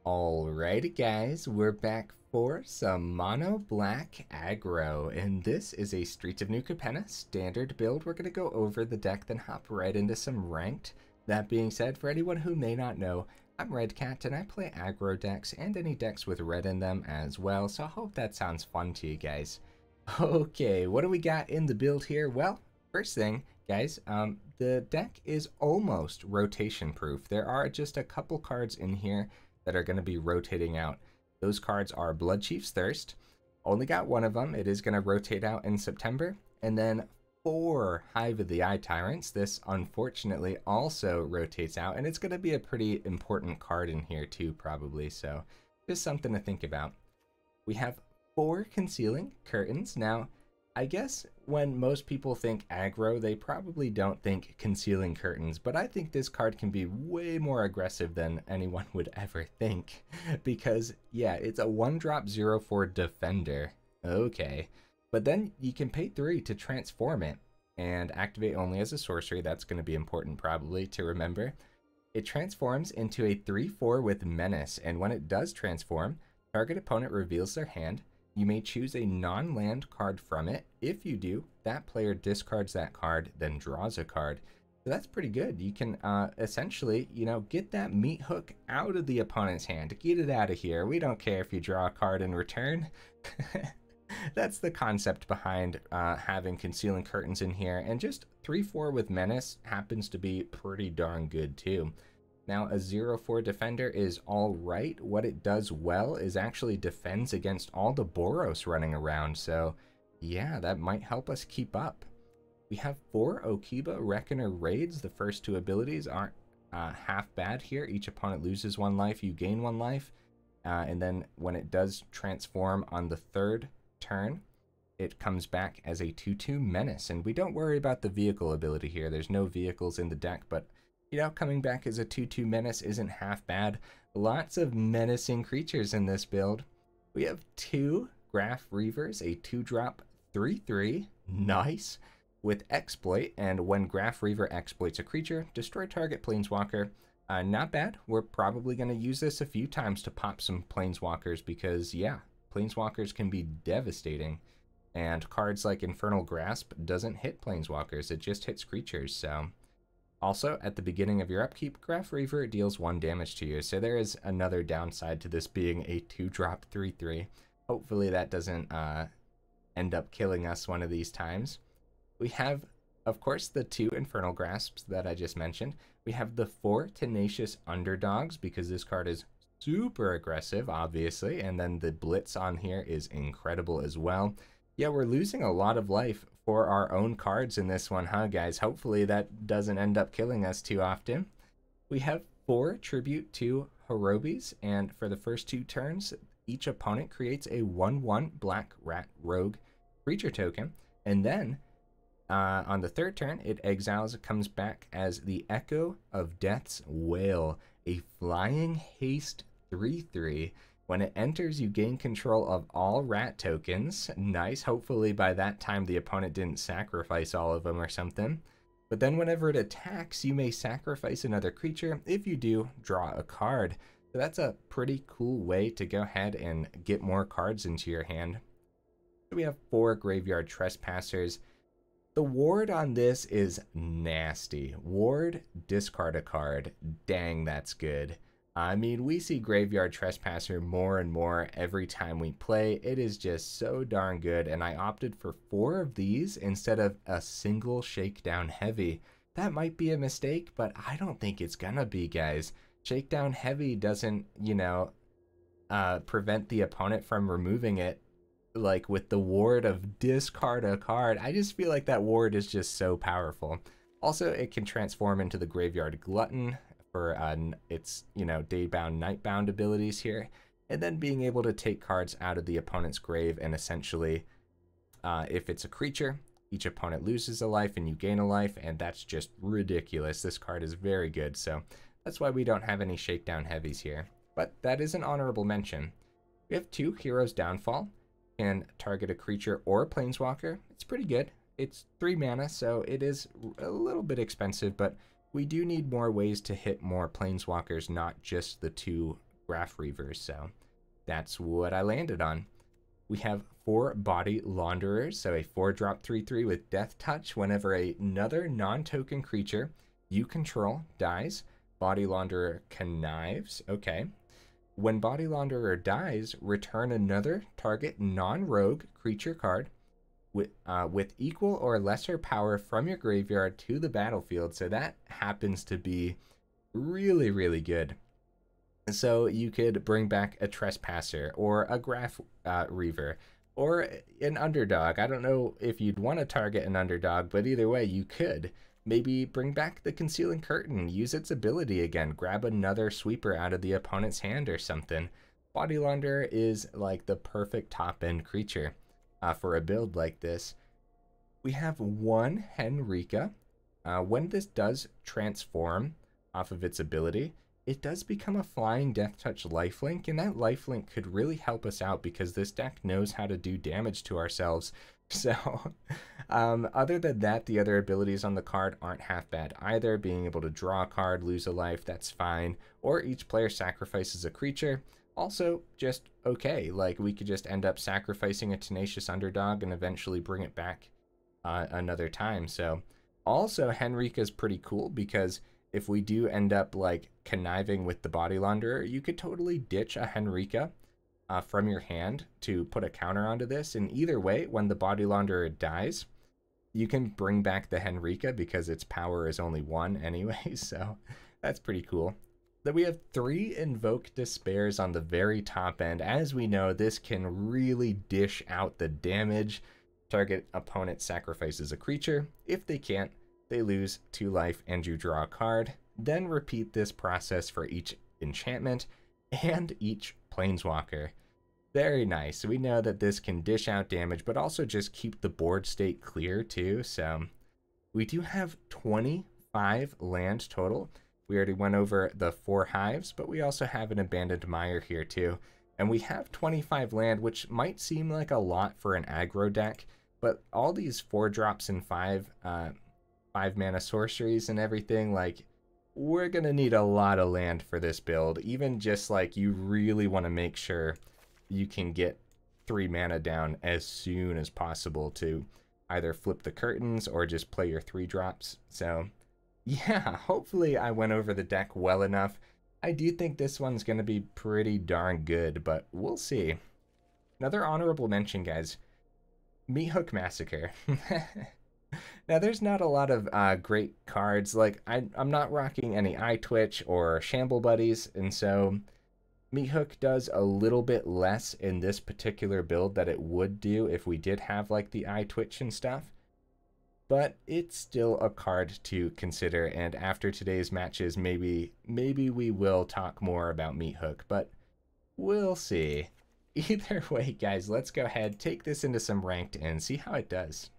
Alrighty guys, we're back for some mono black aggro, and this is a Streets of New Capenna standard build. We're going to go over the deck, then hop right into some ranked. That being said, for anyone who may not know, I'm Redcat and I play aggro decks and any decks with red in them as well, so I hope that sounds fun to you guys. Okay, what do we got in the build here? Well, first thing, guys, the deck is almost rotation proof. There are just a couple cards in here that are going to be rotating out. Those cards are Bloodchief's Thirst. Only got one of them. It is going to rotate out in September. And then 4 Hive of the Eye Tyrants. This unfortunately also rotates out, and it's going to be a pretty important card in here too, probably. So just something to think about. We have 4 Concealing Curtains. Now, I guess when most people think aggro, they probably don't think Concealing Curtains, but I think this card can be way more aggressive than anyone would ever think, because yeah, it's a 1-drop 0/4 defender. Okay, but then you can pay 3 to transform it and activate only as a sorcery. That's going to be important probably to remember. It transforms into a 3/4 with Menace, and when it does transform, target opponent reveals their hand. You may choose a non-land card from it. If you do, that player discards that card, then draws a card. So that's pretty good. You can essentially, get that meat hook out of the opponent's hand. Get it out of here. We don't care if you draw a card in return. That's the concept behind having Concealing Curtains in here. And just 3/4 with Menace happens to be pretty darn good too. Now, a 0/4 defender is alright. What it does well is actually defends against all the Boros running around, so yeah, that might help us keep up. We have 4 Okiba Reckoner Raids. The first 2 abilities aren't half bad here. Each opponent loses 1 life, you gain 1 life, and then when it does transform on the 3rd turn, it comes back as a 2/2 Menace, and we don't worry about the vehicle ability here. There's no vehicles in the deck, but coming back as a 2/2 Menace isn't half bad. Lots of menacing creatures in this build. We have 2 Graf Reavers, a 2-drop 3/3, nice, with Exploit, and when Graf Reaver exploits a creature, destroy target Planeswalker. Not bad. We're probably going to use this a few times to pop some Planeswalkers because, yeah, Planeswalkers can be devastating. And cards like Infernal Grasp doesn't hit Planeswalkers, it just hits creatures, so... Also, at the beginning of your upkeep, Graf Reaver deals 1 damage to you, so there is another downside to this being a 2-drop 3/3. Hopefully that doesn't end up killing us one of these times. We have, of course, the 2 Infernal Grasps that I just mentioned. We have the 4 Tenacious Underdogs, because this card is super aggressive, obviously, and then the Blitz on here is incredible as well. Yeah, we're losing a lot of life for our own cards in this one, huh, guys? Hopefully that doesn't end up killing us too often. We have 4 Tribute to Horobis, and for the first 2 turns, each opponent creates a 1/1 Black Rat Rogue creature token, and then on the 3rd turn, it exiles. It comes back as the Echo of Death's Wail, a flying haste 3/3. When it enters, you gain control of all rat tokens. Nice. Hopefully by that time the opponent didn't sacrifice all of them or something. But then whenever it attacks, you may sacrifice another creature. If you do, draw a card. So that's a pretty cool way to go ahead and get more cards into your hand. So we have 4 Graveyard Trespassers. The ward on this is nasty. Ward, discard a card. Dang, that's good. I mean, we see Graveyard Trespasser more and more every time we play. It is just so darn good, and I opted for 4 of these instead of a single Shakedown Heavy. That might be a mistake, but I don't think it's gonna be, guys. Shakedown Heavy doesn't, prevent the opponent from removing it, like with the ward of discard a card. I just feel like that ward is just so powerful. Also, it can transform into the Graveyard Glutton for its day-bound, night-bound abilities here, and then being able to take cards out of the opponent's grave, and essentially if it's a creature, each opponent loses a life and you gain a life, and that's just ridiculous. This card is very good, so that's why we don't have any Shakedown Heavies here, but that is an honorable mention. We have 2 Heroes Downfall, can target a creature or a Planeswalker. It's pretty good. It's 3 mana, so it is a little bit expensive, but we do need more ways to hit more Planeswalkers, not just the 2 Graf Reavers, so that's what I landed on. We have 4 Body Launderers, so a 4-drop 3/3 with Death Touch. Whenever another non-token creature you control dies, Body Launderer connives. Okay. When Body Launderer dies, return another target non-rogue creature card with equal or lesser power from your graveyard to the battlefield. So that happens to be really, really good. So you could bring back a Trespasser or a Graf Reaver or an Underdog. I don't know if you'd want to target an Underdog, but either way, you could. Maybe bring back the Concealing Curtain, use its ability again, grab another sweeper out of the opponent's hand or something. Body Launderer is like the perfect top-end creature for a build like this. We have 1 Henrika. When this does transform off of its ability, it does become a flying Death Touch lifelink, and that lifelink could really help us out because this deck knows how to do damage to ourselves. So, other than that, the other abilities on the card aren't half bad either. Being able to draw a card, lose a life, that's fine. Or each player sacrifices a creature. Also, just okay. Like, we could just end up sacrificing a Tenacious Underdog and eventually bring it back another time. So, also, Henrika's pretty cool because if we do end up like conniving with the Body Launderer, you could totally ditch a Henrika from your hand to put a counter onto this. And either way, when the Body Launderer dies, you can bring back the Henrika because its power is only 1 anyway. So that's pretty cool. Then we have 3 Invoke Despairs on the very top end. As we know, this can really dish out the damage. Target opponent sacrifices a creature. If they can't, they lose 2 life and you draw a card. Then repeat this process for each enchantment and each planeswalker. Very nice. We know that this can dish out damage, but also just keep the board state clear too. So we do have 25 land total. We already went over the 4 hives, but we also have an abandoned mire here too. And we have 25 land, which might seem like a lot for an aggro deck, but all these 4 drops and 5 mana sorceries and everything, like, we're gonna need a lot of land for this build. Even just like, you really want to make sure you can get 3 mana down as soon as possible to either flip the curtains or just play your 3 drops. So yeah, hopefully I went over the deck well enough. I do think this one's gonna be pretty darn good, but we'll see. Another honorable mention, guys, Meathook Massacre. Now, there's not a lot of great cards. Like, I'm not rocking any Eye Twitch or Shamble Buddies, and so Meathook does a little bit less in this particular build that it would do if we did have, like, the Eye Twitch and stuff. But it's still a card to consider, and after today's matches, maybe we will talk more about Meathook, but we'll see. Either way, guys, let's go ahead, take this into some ranked, and see how it does.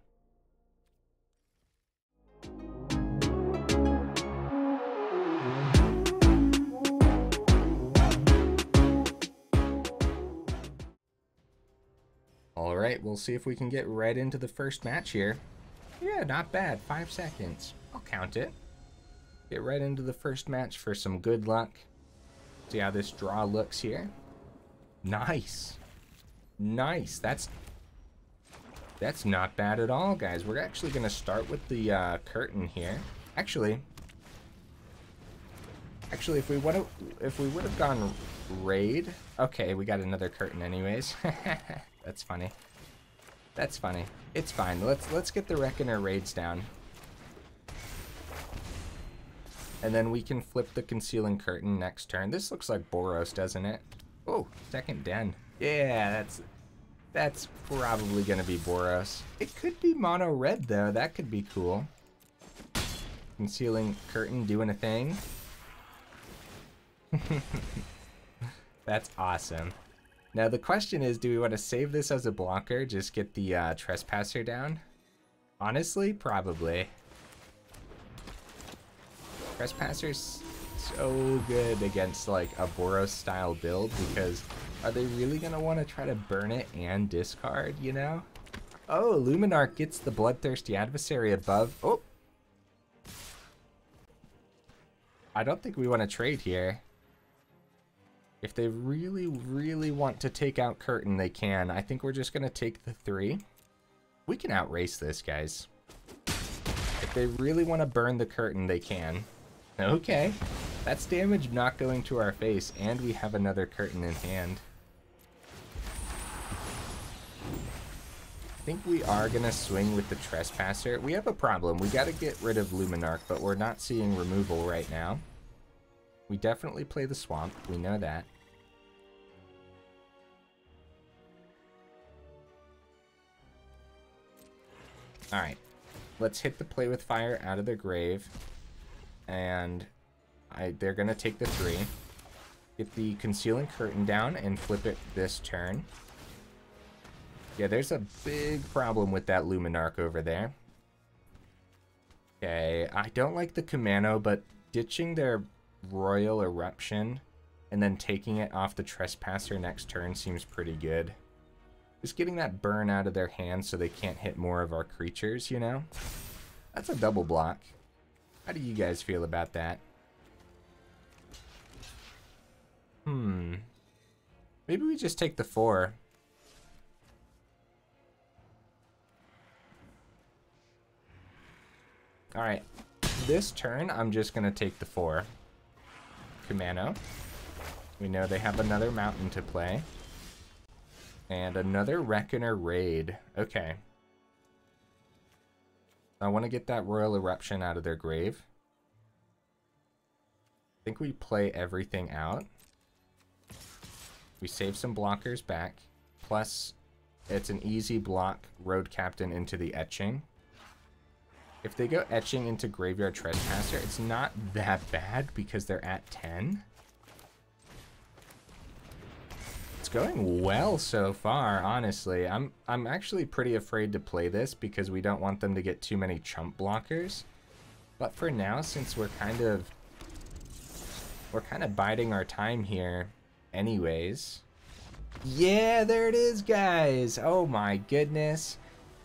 Alright, we'll see if we can get right into the first match here. Yeah, not bad. 5 seconds. I'll count it. Get right into the first match for some good luck. See how this draw looks here. Nice. Nice. That's not bad at all, guys. We're actually going to start with the curtain here. Actually, if we would have gone raid. Okay, we got another curtain anyways. That's funny. That's funny. It's fine. Let's get the Reckoner raids down. And then we can flip the Concealing Curtain next turn. This looks like Boros, doesn't it? Oh, second den. Yeah, that's probably gonna be Boros. It could be mono red though. That could be cool. Concealing Curtain doing a thing. That's awesome. Now the question is, do we want to save this as a blocker, just get the Trespasser down? Honestly, probably. Trespasser's so good against like a Boros style build, because are they really going to want to try to burn it and discard, you know? Oh, Luminarch gets the Bloodthirsty Adversary above. Oh! I don't think we want to trade here. If they really, really want to take out Curtain, they can. I think we're just going to take the 3. We can outrace this, guys. If they really want to burn the Curtain, they can. Okay. That's damage not going to our face, and we have another Curtain in hand. I think we are going to swing with the Trespasser. We have a problem. We got to get rid of Luminarch, but we're not seeing removal right now. We definitely play the Swamp. We know that. Alright. Let's hit the Play with Fire out of their grave. And they're going to take the 3. Get the Concealing Curtain down and flip it this turn. Yeah, there's a big problem with that Luminarch over there. Okay, I don't like the Commando, but ditching their Royal Eruption and then taking it off the Trespasser next turn seems pretty good. Just getting that burn out of their hands so they can't hit more of our creatures, you know? That's a double block. How do you guys feel about that? Maybe we just take the 4. Alright. This turn, I'm just going to take the 4. Commando. We know they have another mountain to play. And another Reckoner raid. Okay. I want to get that Royal Eruption out of their grave. I think we play everything out. We save some blockers back. Plus, it's an easy block Road Captain into the Etching. If they go Etching into Graveyard Trespasser, it's not that bad because they're at 10. It's going well so far, honestly. I'm actually pretty afraid to play this because we don't want them to get too many chump blockers. But for now, since we're kind of biding our time here anyways. Yeah, there it is, guys. Oh my goodness.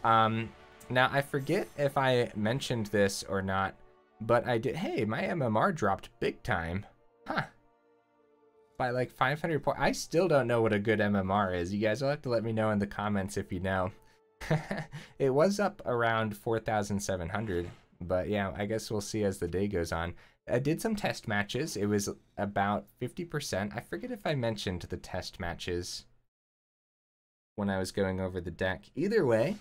Now I forget if I mentioned this or not, but I did. Hey, my MMR dropped big time. Huh. By like 500 points. I still don't know what a good MMR is. You guys will have to let me know in the comments if you know. It was up around 4,700, but yeah, I guess we'll see as the day goes on. I did some test matches. It was about 50%. I forget if I mentioned the test matches when I was going over the deck. Either way,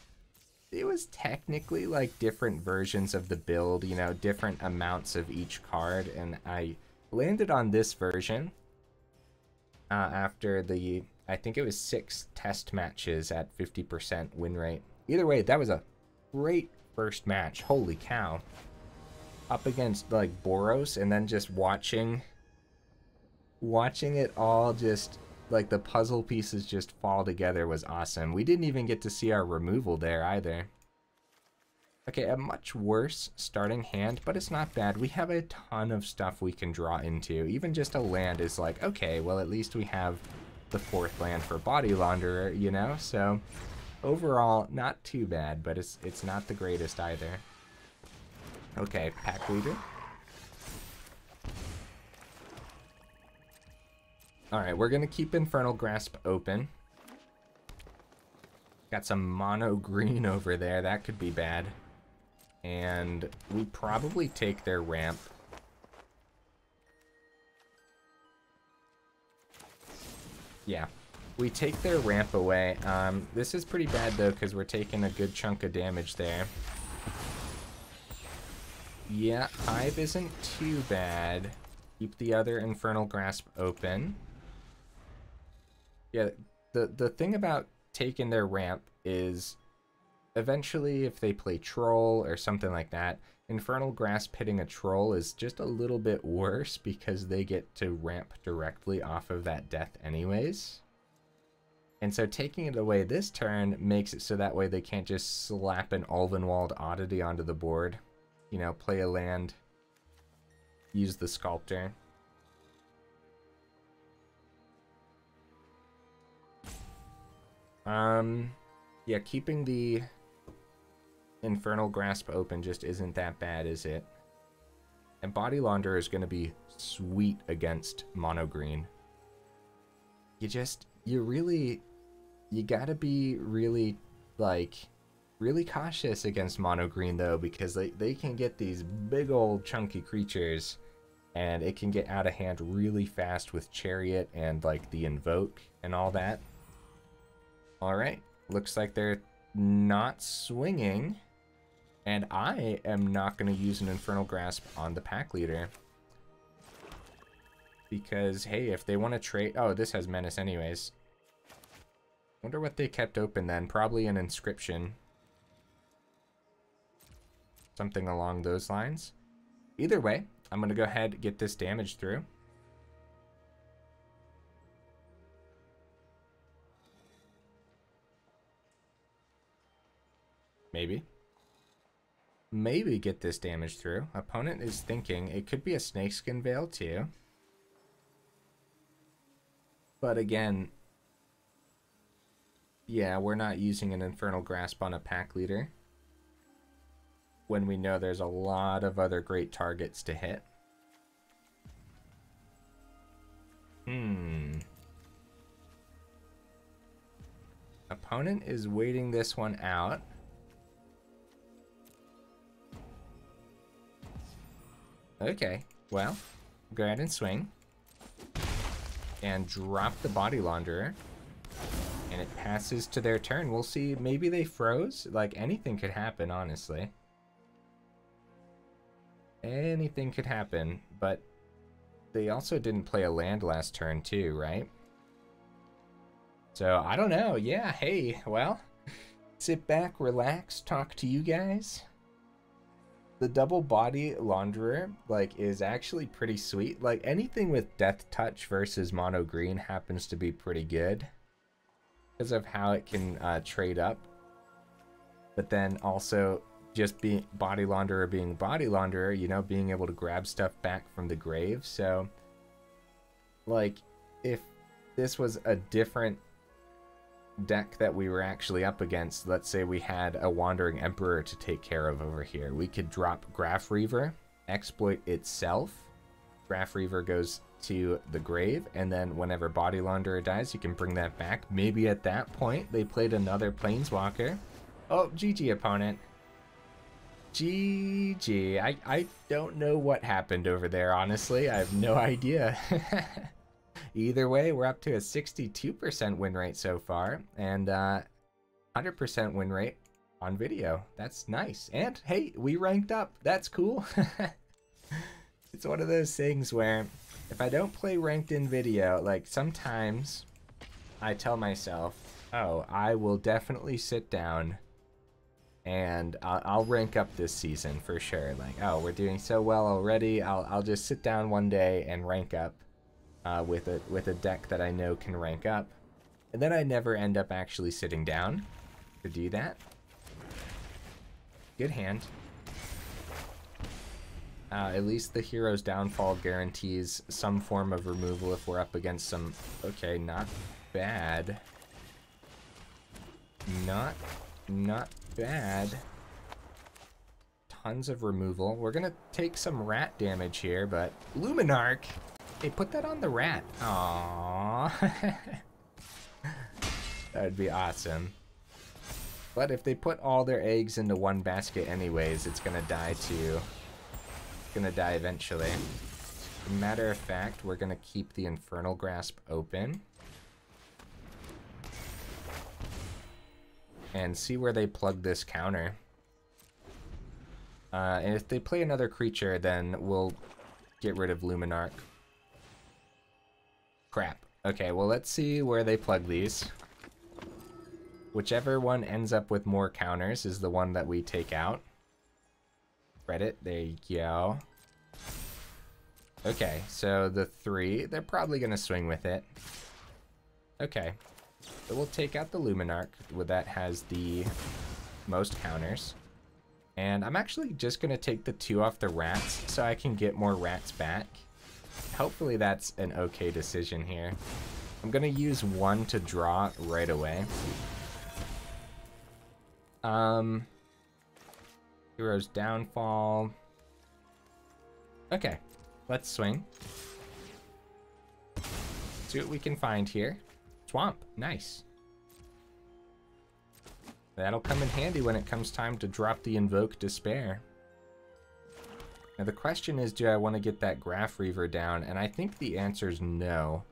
it was technically like different versions of the build, you know, different amounts of each card, and I landed on this version after the, I think it was 6 test matches at 50% win rate. Either way, that was a great first match. Holy cow. Up against like Boros, and then just watching it all just like the puzzle pieces just fall together was awesome. We didn't even get to see our removal there either. Okay, a much worse starting hand, but it's not bad. We have a ton of stuff we can draw into. Even just a land is like, okay, well at least we have the 4th land for Body Launderer, you know? So overall, not too bad, but it's not the greatest either. Okay, pack leader. Alright, we're going to keep Infernal Grasp open. Got some mono green over there. That could be bad. And we probably take their ramp. Yeah, we take their ramp away. This is pretty bad though because we're taking a good chunk of damage there. Yeah, Hive isn't too bad. Keep the other Infernal Grasp open. Yeah, the thing about taking their ramp is eventually if they play Troll or something like that, Infernal Grasp hitting a Troll is just a little bit worse because they get to ramp directly off of that death anyways. And so taking it away this turn makes it so that way they can't just slap an Ulvenwald Oddity onto the board. You know, play a land, use the Sculptor. Yeah, keeping the Infernal Grasp open just isn't that bad, is it? And Body Launderer is going to be sweet against mono green. you gotta be really, like, really cautious against mono green though, because they can get these big old chunky creatures, and it can get out of hand really fast with Chariot and like the Invoke and all that. All right, looks like they're not swinging, and I am not going to use an Infernal Grasp on the pack leader. Because, hey, if they want to trade... Oh, this has Menace anyways. Wonder what they kept open then. Probably an Inscription. Something along those lines. Either way, I'm going to go ahead and get this damage through. Maybe. Maybe get this damage through. Opponent is thinking it could be a Snakeskin Veil too. But again, yeah, we're not using an Infernal Grasp on a pack leader when we know there's a lot of other great targets to hit. Opponent is waiting this one out. Okay, well, go ahead and swing. And drop the Body Launderer. And it passes to their turn. We'll see, maybe they froze? Like, anything could happen, honestly. Anything could happen, but they also didn't play a land last turn too, right? So, I don't know. Yeah, hey, well, sit back, relax, talk to you guys. The double Body Launderer, like, is actually pretty sweet. Like, anything with Death Touch versus mono green happens to be pretty good because of how it can trade up. But then also, just being Body Launderer being Body Launderer, you know, being able to grab stuff back from the grave. So, like, if this was a different deck that we were actually up against, let's say we had a Wandering Emperor to take care of over here, we could drop Graf Reaver, exploit itself, Graf Reaver goes to the grave, and then whenever Body Launderer dies, you can bring that back. Maybe at that point they played another Planeswalker. Oh, GG opponent. GG. I don't know what happened over there, honestly. I have no idea. Either way, we're up to a 62% win rate so far, and 100% win rate on video. That's nice. And hey, we ranked up. That's cool. It's one of those things where if I don't play ranked in video, like sometimes I tell myself, oh, I will definitely sit down and I'll rank up this season for sure. Like, oh, we're doing so well already. I'll just sit down one day and rank up. With a deck that I know can rank up, and then I never end up actually sitting down to do that. Good hand. At least the Hero's Downfall guarantees some form of removal if we're up against some... Okay, not bad. Not bad. Tons of removal. We're gonna take some rat damage here, but Luminarch! Hey, put that on the rat. Aww. That would be awesome. But if they put all their eggs into one basket anyways, it's gonna die too. It's gonna die eventually. Matter of fact, we're gonna keep the Infernal Grasp open. And see where they plug this counter. And if they play another creature, then we'll get rid of Luminarch. Crap. Okay, well, let's see where they plug these. Whichever one ends up with more counters is the one that we take out. Credit, there you go. Okay, so the 3, they're probably going to swing with it. Okay, so we'll take out the Luminarch, that has the most counters. And I'm actually just going to take the 2 off the rats so I can get more rats back. Hopefully that's an okay decision here. I'm gonna use 1 to draw right away. Hero's Downfall. Okay, let's swing. See what we can find here. Swamp, nice. That'll come in handy when it comes time to drop the Invoke Despair. Now the question is, do I want to get that Graf Reaver down? And I think the answer is no.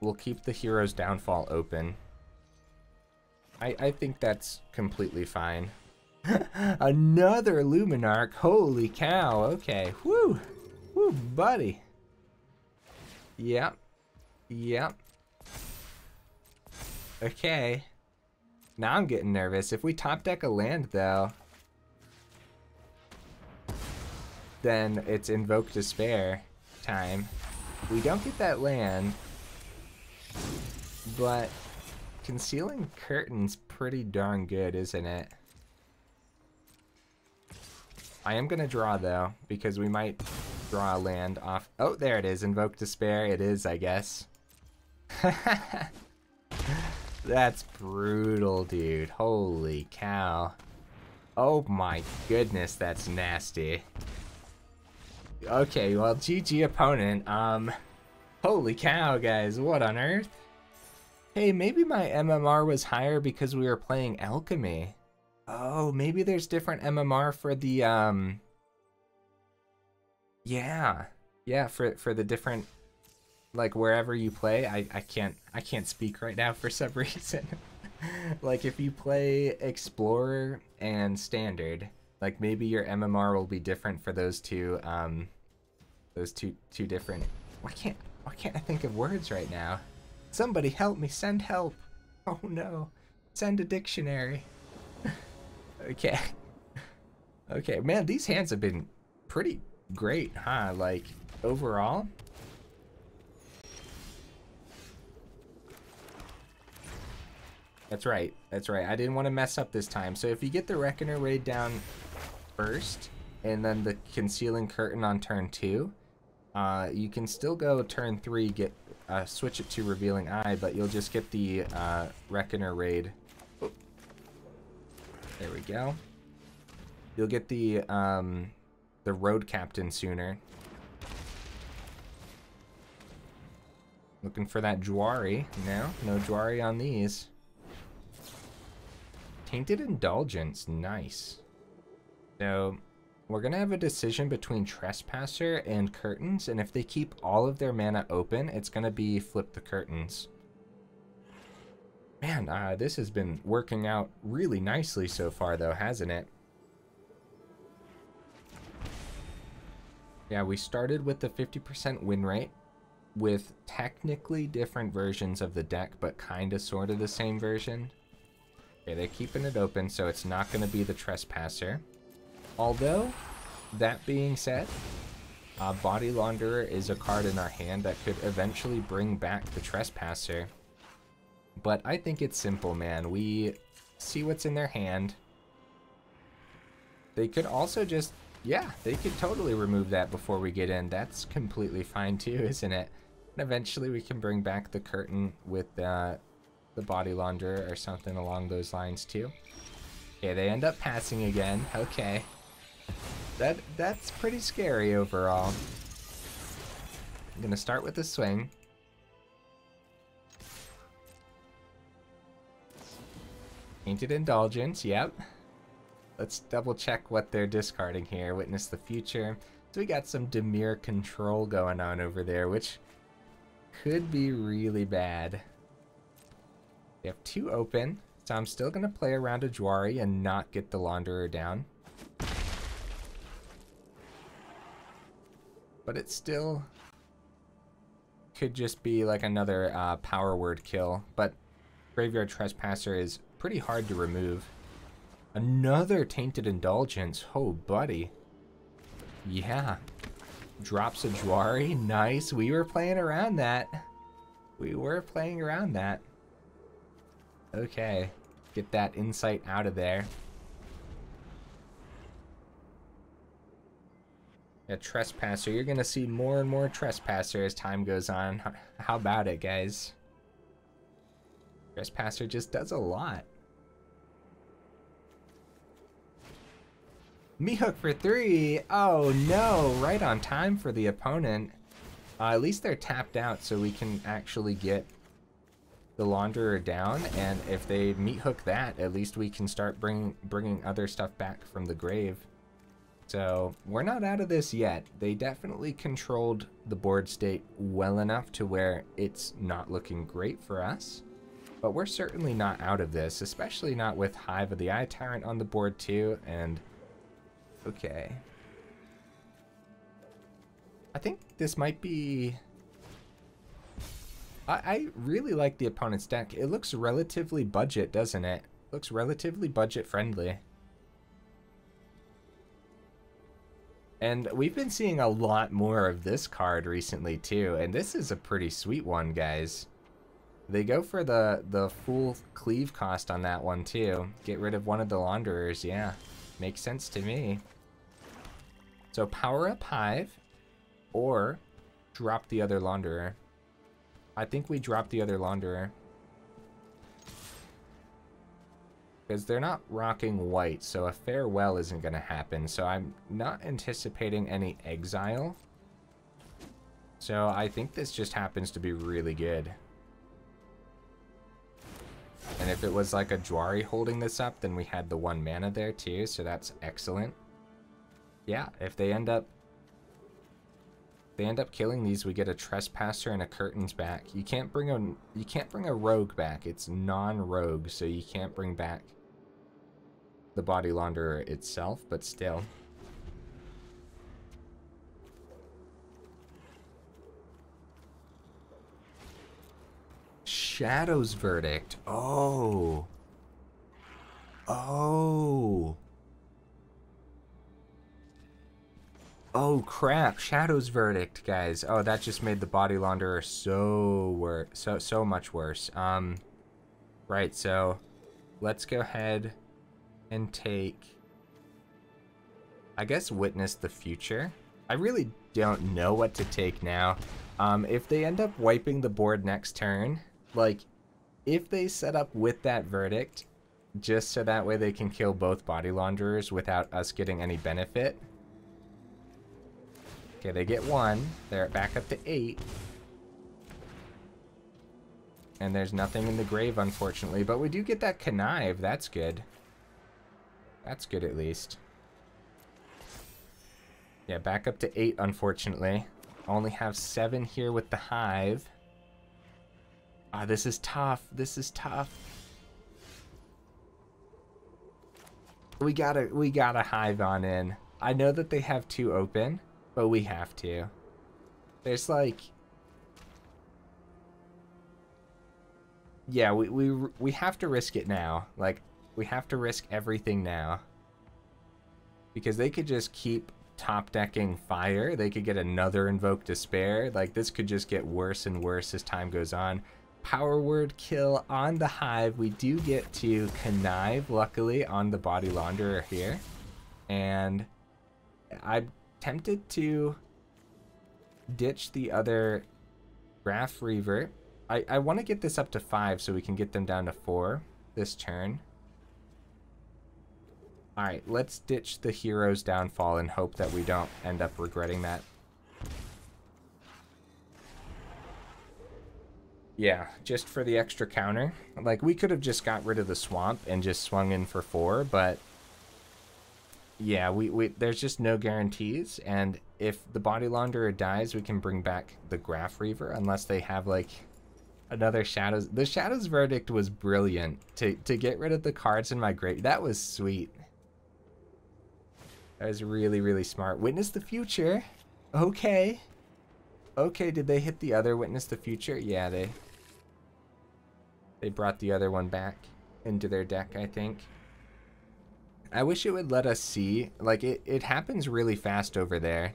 We'll keep the Hero's Downfall open. I think that's completely fine. Another Luminarch, holy cow, okay, whoo, whoo, buddy. Yep, yep. Okay. Now I'm getting nervous. If we top deck a land, though, then it's Invoke Despair time. We don't get that land, but Concealing Curtains pretty darn good, isn't it? I am going to draw, though, because we might draw a land off. Oh, there it is. Invoke Despair. It is, I guess. That's brutal, dude. Holy cow. Oh my goodness, that's nasty. Okay, well, GG opponent. Holy cow, guys. What on earth? Hey, maybe my MMR was higher because we were playing Alchemy. Oh, maybe there's different MMR for the, yeah, for the different, like, wherever you play. I can't speak right now for some reason. Like, if you play Explorer and Standard, like, maybe your MMR will be different for those two different. Why can't I think of words right now? Somebody help me, send help. Oh no, send a dictionary. Okay. Okay, man, these hands have been pretty great, huh? Like, overall. That's right, that's right. I didn't want to mess up this time. So if you get the Reckoner Raid down first, and then the Concealing Curtain on turn 2, you can still go turn 3, get switch it to Revealing Eye, but you'll just get the Reckoner Raid. Oh. There we go. You'll get the Road Captain sooner. Looking for that Jwari. No Jwari on these. Tainted Indulgence, nice. So we're gonna have a decision between Trespasser and Curtains, and if they keep all of their mana open, it's gonna be flip the Curtains. Man, this has been working out really nicely so far, though, hasn't it? Yeah, we started with the 50% win rate, with technically different versions of the deck, but kinda sorta the same version. Okay, they're keeping it open, so it's not gonna be the Trespasser. Although, that being said, Body Launderer is a card in our hand that could eventually bring back the Trespasser. But I think it's simple, man. We see what's in their hand. They could also just, yeah, they could totally remove that before we get in. That's completely fine too, isn't it? And eventually we can bring back the Curtain with the Body Launderer or something along those lines too. Okay, they end up passing again. Okay. That's pretty scary overall. I'm gonna start with the swing. Tainted Indulgence, yep. Let's double check what they're discarding here. Witness the Future. So we got some Dimir control going on over there, which could be really bad. We have 2 open, so I'm still gonna play around a Jwari and not get the Launderer down. But it still could just be like another power word kill. But Graveyard Trespasser is pretty hard to remove. Another Tainted Indulgence. Oh, buddy. Yeah. Drops a Jwari. Nice. We were playing around that. We were playing around that. Okay. Get that insight out of there. Yeah, Trespasser. You're going to see more and more Trespasser as time goes on. How about it, guys? Trespasser just does a lot. Me hook for 3. Oh no, right on time for the opponent. At least they're tapped out, so we can actually get the Launderer down, and if they meat hook that, at least we can start bringing other stuff back from the grave. So we're not out of this yet. They definitely controlled the board state well enough to where it's not looking great for us, but we're certainly not out of this, especially not with Hive of the Eye Tyrant on the board too. And okay, I think this might be... I really like the opponent's deck. It looks relatively budget, doesn't it? Looks relatively budget friendly. And we've been seeing a lot more of this card recently too, and this is a pretty sweet one, guys. They go for the full cleave cost on that one too. Get rid of one of the Launderers, yeah. Makes sense to me. So power up Hive, or drop the other Launderer. I think we drop the other Launderer. Because they're not rocking white, so a farewell isn't going to happen. So I'm not anticipating any exile. So I think this just happens to be really good. And if it was like a Jwari holding this up, then we had the 1 mana there too, so that's excellent. Yeah, if they end up killing these, we get a Trespasser and a Curtains back. You can't bring a rogue back. It's non-rogue, so you can't bring back the Body Launderer itself, but still. Shadow's Verdict. Oh. Oh. Oh crap, Shadow's Verdict, guys. Oh, that just made the Body Launderer so much worse. Right, so let's go ahead and take, I guess, Witness the Future. I really don't know what to take now. If they end up wiping the board next turn, like, if they set up with that Verdict, just so that way they can kill both Body Launderers without us getting any benefit. Okay, they get 1. They're back up to 8. And there's nothing in the grave, unfortunately. But we do get that Connive. That's good. That's good, at least. Yeah, back up to 8, unfortunately. Only have 7 here with the Hive. Ah, this is tough. This is tough. We gotta Hive on in. I know that they have 2 open, but we have to. There's like... Yeah, we have to risk it now. Like, we have to risk everything now. Because they could just keep top decking Fire. They could get another Invoke Despair. Like, this could just get worse and worse as time goes on. Power Word kill on the Hive. We do get to Connive, luckily, on the Body Launderer here. And I'm tempted to ditch the other Graf Reaver. I want to get this up to 5 so we can get them down to 4 this turn. Alright, let's ditch the Hero's Downfall and hope that we don't end up regretting that. Yeah, just for the extra counter. Like, we could have just got rid of the Swamp and just swung in for 4, but... Yeah, there's just no guarantees, and if the Body Launderer dies, we can bring back the Graf Reaver, unless they have, like, another Shadows. The Shadows Verdict was brilliant. To get rid of the cards in my grave, that was sweet. That was really, really smart. Witness the Future. Okay. Okay, did they hit the other Witness the Future? Yeah, they brought the other one back into their deck, I think. I wish it would let us see. Like, it happens really fast over there.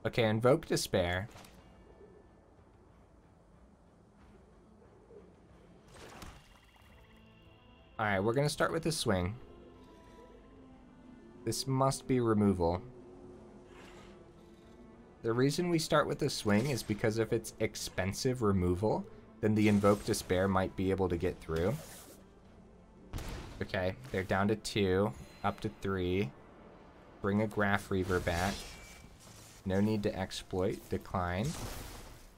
Okay, Invoke Despair. Alright, we're gonna start with a swing. This must be removal. The reason we start with a swing is because if it's expensive removal, then the Invoke Despair might be able to get through. Okay, they're down to 2, up to 3. Bring a Graf Reaver back. No need to exploit. Decline.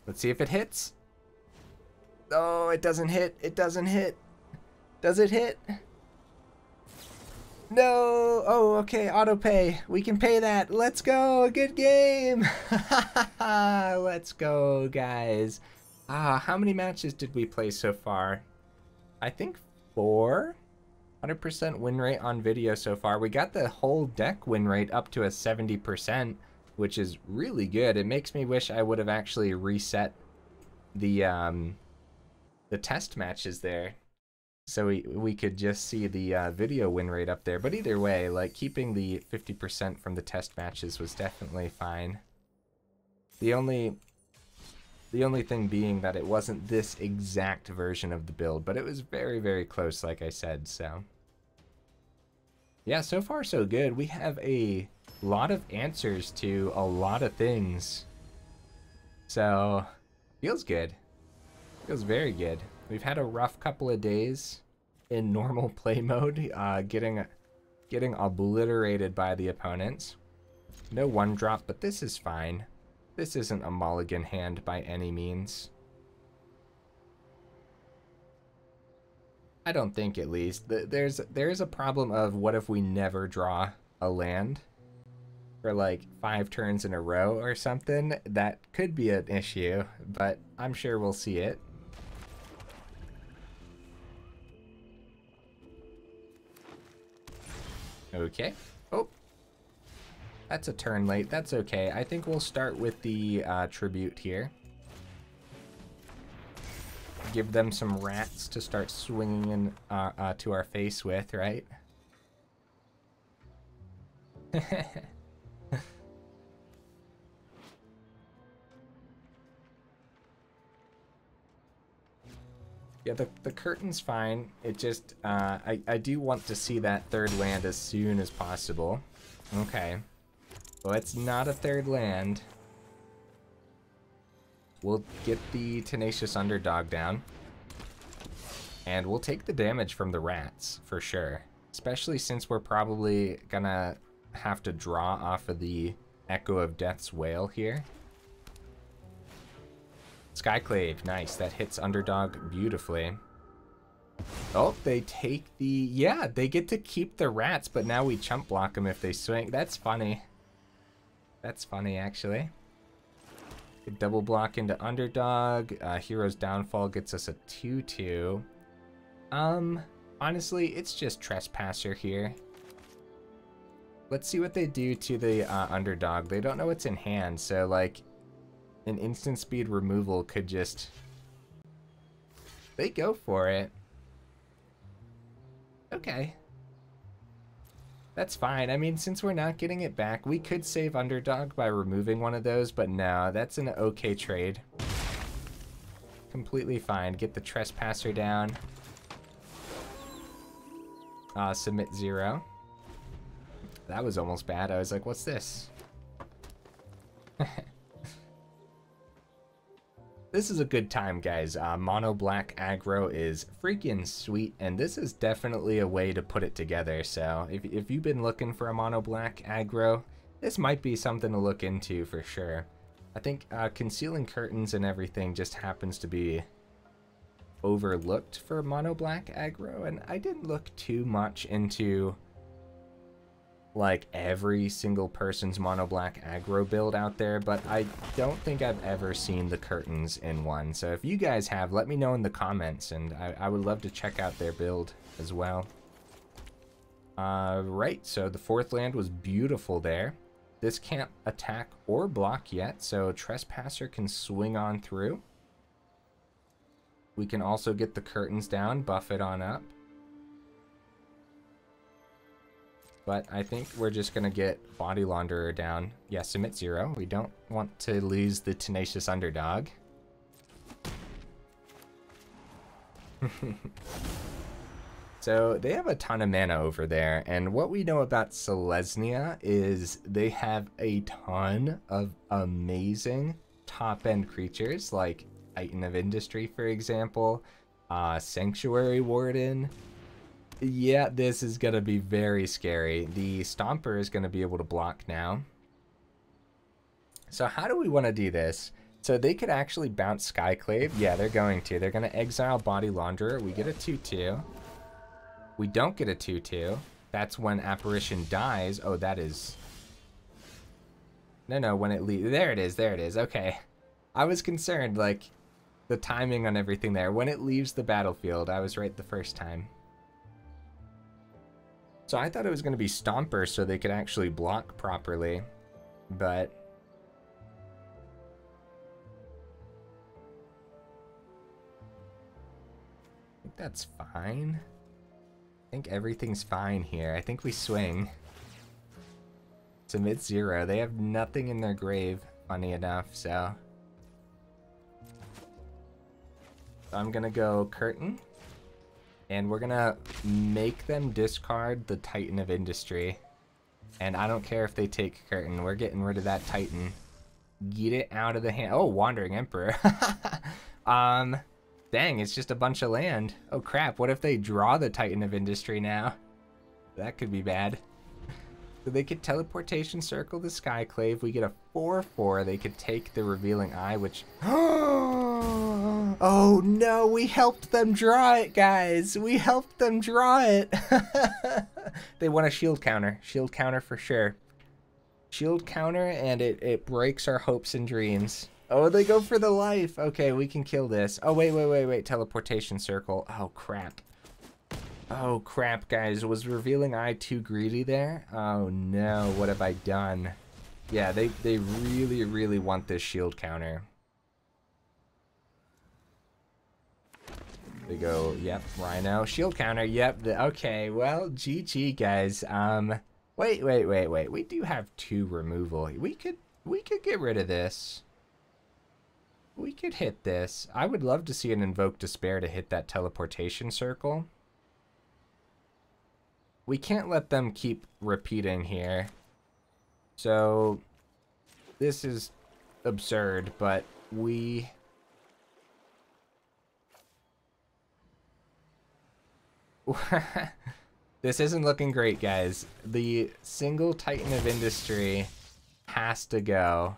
Let's see if it hits. Oh, it doesn't hit. It doesn't hit. Does it hit? No. Oh, okay. Auto pay. We can pay that. Let's go. Good game. Let's go, guys. How many matches did we play so far? I think 4. 100% win rate on video so far. We got the whole deck win rate up to a 70%, which is really good. It makes me wish I would have actually reset the test matches there, so we could just see the video win rate up there. But either way, like, keeping the 50% from the test matches was definitely fine. The only thing being that it wasn't this exact version of the build, but it was very, very close, like I said. So yeah, so far so good. We have a lot of answers to a lot of things, so feels good. Feels very good. We've had a rough couple of days in normal play mode, getting obliterated by the opponents. No 1-drop, but this is fine. This isn't a mulligan hand by any means. I don't think, at least. There's a problem of what if we never draw a land for like 5 turns in a row or something. That could be an issue, but I'm sure we'll see it. Okay. Oh, that's a turn late. That's okay. I think we'll start with the tribute here. Give them some rats to start swinging in to our face with, right? Yeah, the curtain's fine. It just, I do want to see that third land as soon as possible. Okay. Well, it's not a third land. We'll get the Tenacious Underdog down. And we'll take the damage from the rats, for sure. Especially since we're probably gonna have to draw off of the Echo of Death's Wail here. Skyclave, nice. That hits Underdog beautifully. Oh, they take the... Yeah, they get to keep the rats, but now we chump block them if they swing. That's funny. That's funny, actually. Double block into Underdog. Hero's Downfall gets us a 2-2. Honestly, it's just Trespasser here. Let's see what they do to the Underdog. They don't know what's in hand, so, like... An instant speed removal could just... They go for it. Okay. That's fine. I mean, since we're not getting it back, we could save Underdog by removing one of those, but no, that's an okay trade. Completely fine. Get the Trespasser down. Submit 0. That was almost bad. I was like, what's this? This is a good time, guys. Mono black aggro is freaking sweet, and this is definitely a way to put it together. So if you've been looking for a mono black aggro, this might be something to look into for sure. I think Concealing Curtains and everything just happens to be overlooked for mono black aggro, and I didn't look too much into like every single person's mono black aggro build out there, but I don't think I've ever seen the curtains in one. So if you guys have, let me know in the comments, and I would love to check out their build as well. Right, so the 4th land was beautiful there. This can't attack or block yet, so Trespasser can swing on through. We can also get the curtains down, buff it on up. But I think we're just going to get Body Launderer down. Yeah, submit 0. We don't want to lose the Tenacious Underdog. So they have a ton of mana over there, and what we know about Selesnya is they have a ton of amazing top-end creatures, like Titan of Industry, for example, Sanctuary Warden. Yeah, this is going to be very scary. The Stomper is going to be able to block now. So how do we want to do this? So they could actually bounce Skyclave. Yeah, they're going to. They're going to exile Body Launderer. We get a 2-2. We don't get a 2-2. That's when Apparition dies. Oh, that is... No, when it leaves... There it is, there it is. Okay. I was concerned, like, the timing on everything there. When it leaves the battlefield, I was right the first time. So I thought it was going to be Stomper so they could actually block properly. But... I think that's fine. I think everything's fine here. I think we swing. It's a mid-0. They have nothing in their grave, funny enough, so... I'm gonna go Curtain. And we're gonna make them discard the Titan of Industry. And I don't care if they take Curtain. We're getting rid of that Titan. Get it out of the hand. Oh, Wandering Emperor. Dang, it's just a bunch of land. Oh crap, what if they draw the Titan of Industry now? That could be bad. So they could Teleportation Circle the Skyclave. We get a 4/4. They could take the Revealing Eye, which... Oh no, we helped them draw it, guys. We helped them draw it. They want a shield counter. Shield counter for sure. Shield counter, and it breaks our hopes and dreams. Oh, they go for the life. Okay, we can kill this. Oh, wait. Teleportation Circle. Oh, crap. Oh, crap, guys. Was Revealing Eye too greedy there? Oh, no. What have I done? Yeah, they really, really want this shield counter. They go, yep, Rhino. Shield counter, yep. Okay, well, GG, guys. Wait. We do have 2 removal. We could get rid of this. We could hit this. I would love to see an Invoke Despair to hit that Teleportation Circle. We can't let them keep repeating here. So, this is absurd, but we... This isn't looking great, guys. The single Titan of Industry has to go.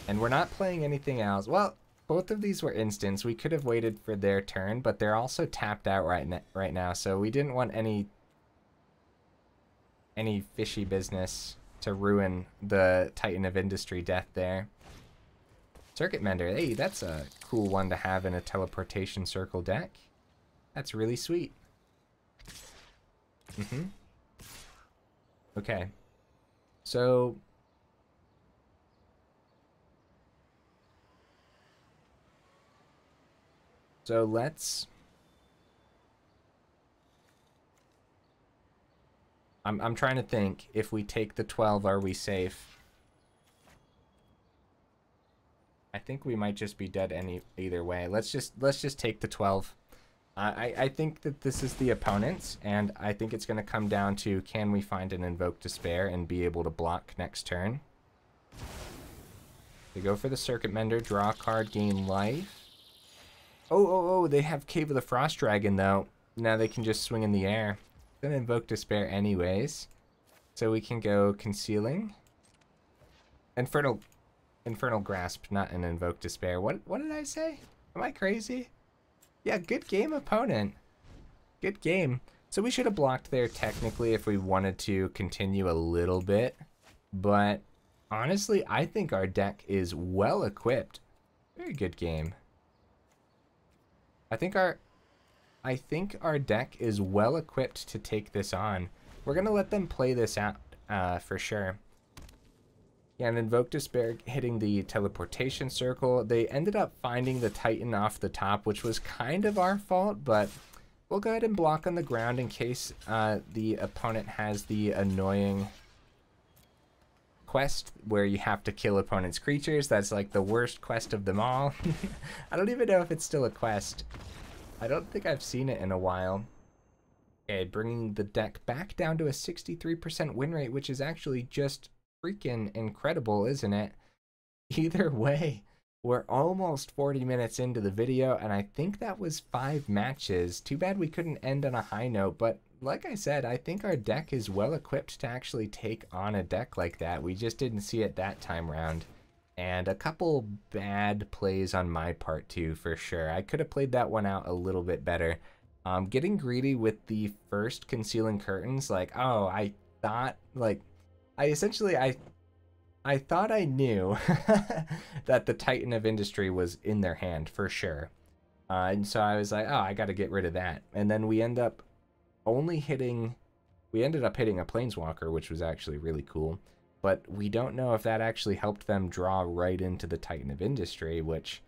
And we're not playing anything else. Well, both of these were instants. We could have waited for their turn, but they're also tapped out right now, so we didn't want any fishy business to ruin the Titan of Industry death there. Circuit Mender, hey, that's a cool one to have in a Teleportation Circle deck. That's really sweet. Okay. So... let's... I'm trying to think. If we take the 12, are we safe? I think we might just be dead either way. Let's just take the 12. I think that this is the opponent's, and I think it's going to come down to, can we find an Invoke Despair and be able to block next turn? They go for the Circuit Mender, draw a card, gain life. Oh, they have Cave of the Frost Dragon, though. Now they can just swing in the air. Gonna Invoke Despair anyways. So we can go Concealing. Infernal Grasp, not an Invoke Despair. What did I say? Am I crazy? Yeah, good game, opponent. Good game. So we should have blocked there technically if we wanted to continue a little bit. But honestly, I think our deck is well equipped. Very good game. I think our deck is well equipped to take this on. We're gonna let them play this out for sure. Yeah, and Invoke Despair hitting the Teleportation Circle. They ended up finding the Titan off the top, which was kind of our fault, but we'll go ahead and block on the ground in case the opponent has the annoying quest where you have to kill opponent's creatures. That's like the worst quest of them all. I don't even know if it's still a quest. I don't think I've seen it in a while. Okay, bringing the deck back down to a 63% win rate, which is actually just freaking incredible, isn't it? Either way, we're almost 40 minutes into the video, and I think that was 5 matches. Too bad we couldn't end on a high note, but like I said, I think our deck is well equipped to actually take on a deck like that. We just didn't see it that time round. And a couple bad plays on my part too, for sure. I could have played that one out a little bit better. Getting greedy with the first Concealing Curtains, like, oh, I thought, like, I thought I knew that the Titan of Industry was in their hand for sure. And so I was like, oh, I got to get rid of that. And then we ended up hitting a Planeswalker, which was actually really cool. But we don't know if that actually helped them draw right into the Titan of Industry, which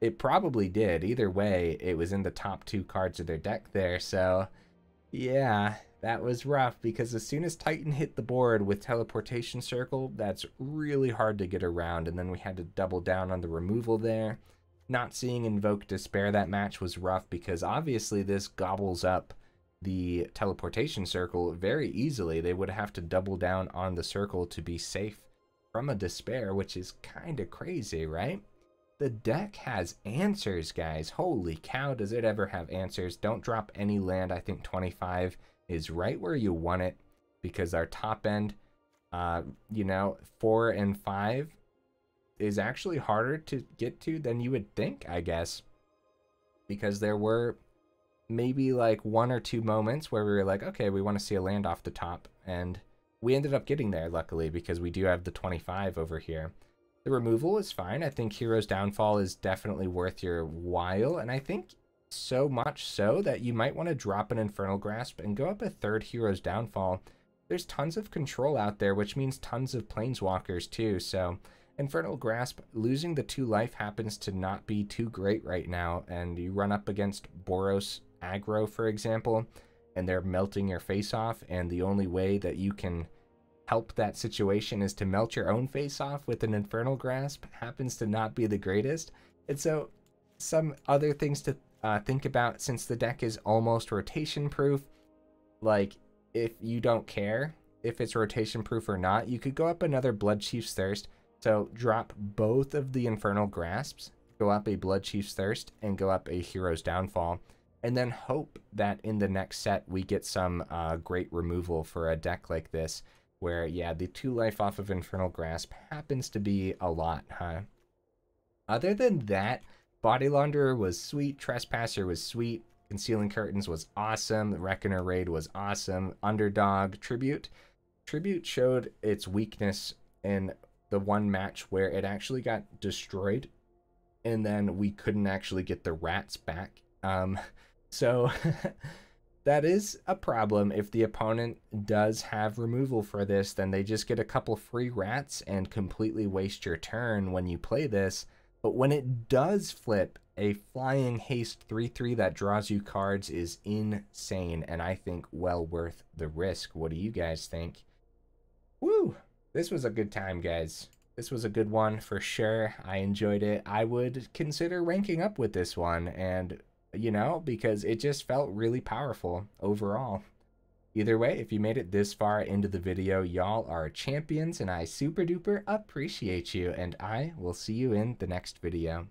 it probably did. Either way, it was in the top 2 cards of their deck there. So yeah, that was rough, because as soon as Titan hit the board with Teleportation Circle, that's really hard to get around, and then we had to double down on the removal there. Not seeing Invoke Despair that match was rough, because obviously this gobbles up the Teleportation Circle very easily. They would have to double down on the circle to be safe from a Despair, which is kind of crazy, right? The deck has answers, guys. Holy cow, does it ever have answers. Don't drop any land. I think 25 is right where you want it, because our top end, you know, 4 and 5 is actually harder to get to than you would think, I guess, because there were maybe like 1 or 2 moments where we were like, okay, we want to see a land off the top, and we ended up getting there, luckily, because we do have the 25 over here. The removal is fine. I think Hero's Downfall is definitely worth your while, and I think so much so that you might want to drop an Infernal Grasp and go up a 3rd Hero's Downfall. There's tons of control out there, which means tons of Planeswalkers too, so Infernal Grasp, losing the 2 life happens to not be too great right now, and you run up against Boros Aggro, for example, and they're melting your face off, and the only way that you can help that situation is to melt your own face off with an Infernal Grasp, happens to not be the greatest. And so some other things to think about, since the deck is almost rotation proof, like if you don't care if it's rotation proof or not, you could go up another Bloodchief's Thirst. So drop both of the Infernal Grasps, go up a Bloodchief's Thirst, and go up a Hero's Downfall, and then hope that in the next set we get some great removal for a deck like this, where, yeah, the 2 life off of Infernal Grasp happens to be a lot, huh? Other than that, Body Launderer was sweet, Trespasser was sweet, Concealing Curtains was awesome, Reckoner Raid was awesome, Underdog, Tribute showed its weakness in the one match where it actually got destroyed, and then we couldn't actually get the rats back. So that is a problem. If the opponent does have removal for this, then they just get a couple free rats and completely waste your turn when you play this. But when it does flip, a flying haste 3/3 that draws you cards is insane, and I think well worth the risk. What do you guys think? Woo! This was a good time, guys. This was a good one for sure. I enjoyed it. I would consider ranking up with this one, and you know, because it just felt really powerful overall. Either way, if you made it this far into the video, y'all are champions, and I super duper appreciate you, and I will see you in the next video.